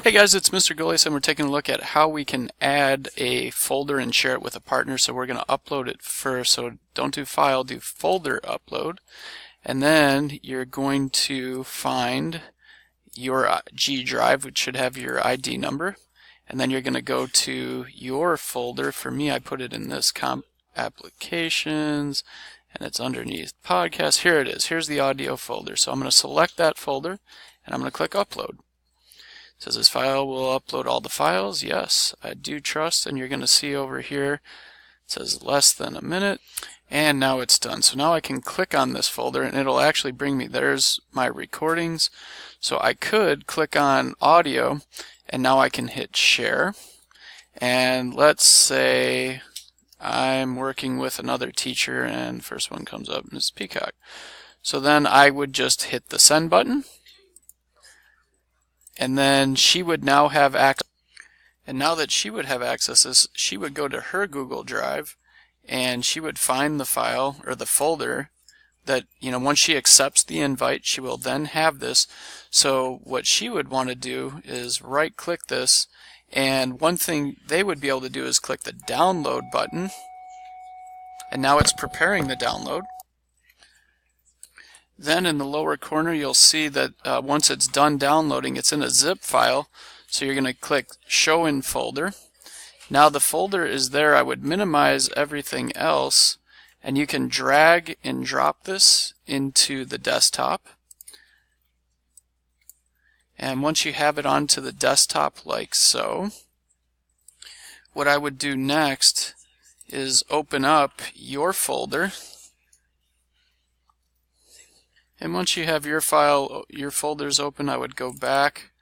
Hey guys, it's Mr. Goliath, and we're taking a look at how we can add a folder and share it with a partner. So we're going to upload it first. So don't do file, do folder upload. And then you're going to find your G drive, which should have your ID number. And then you're going to go to your folder. For me, I put it in this comp applications, and it's underneath podcast. Here it is. Here's the audio folder. So I'm going to select that folder, and I'm going to click upload. It says this file will upload all the files. Yes, I do trust, and you're going to see over here it says less than a minute, and now it's done. So now I can click on this folder and it'll actually bring me, there's my recordings. So I could click on audio and now I can hit share, and let's say I'm working with another teacher and first one comes up, Ms. Peacock. So then I would just hit the send button, and then she would now have access. And now that she would have access, she would go to her Google Drive and she would find the file or the folder that, once she accepts the invite, she will then have this. So what she would want to do is right click this, and one thing they would be able to do is click the download button, and now it's preparing the download. Then in the lower corner you'll see that once it's done downloading, it's in a zip file. So you're going to click show in folder. Now the folder is there. I would minimize everything else, and you can drag and drop this into the desktop. And once you have it onto the desktop like so, what I would do next is open up your folder. And once you have your folders open, I would go back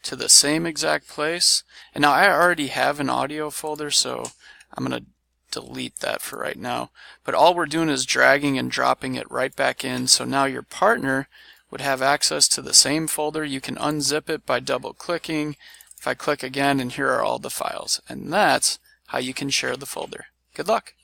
to the same exact place. And now I already have an audio folder, so I'm going to delete that for right now. But all we're doing is dragging and dropping it right back in. So now your partner would have access to the same folder. You can unzip it by double clicking. If I click again, and here are all the files. And that's how you can share the folder. Good luck.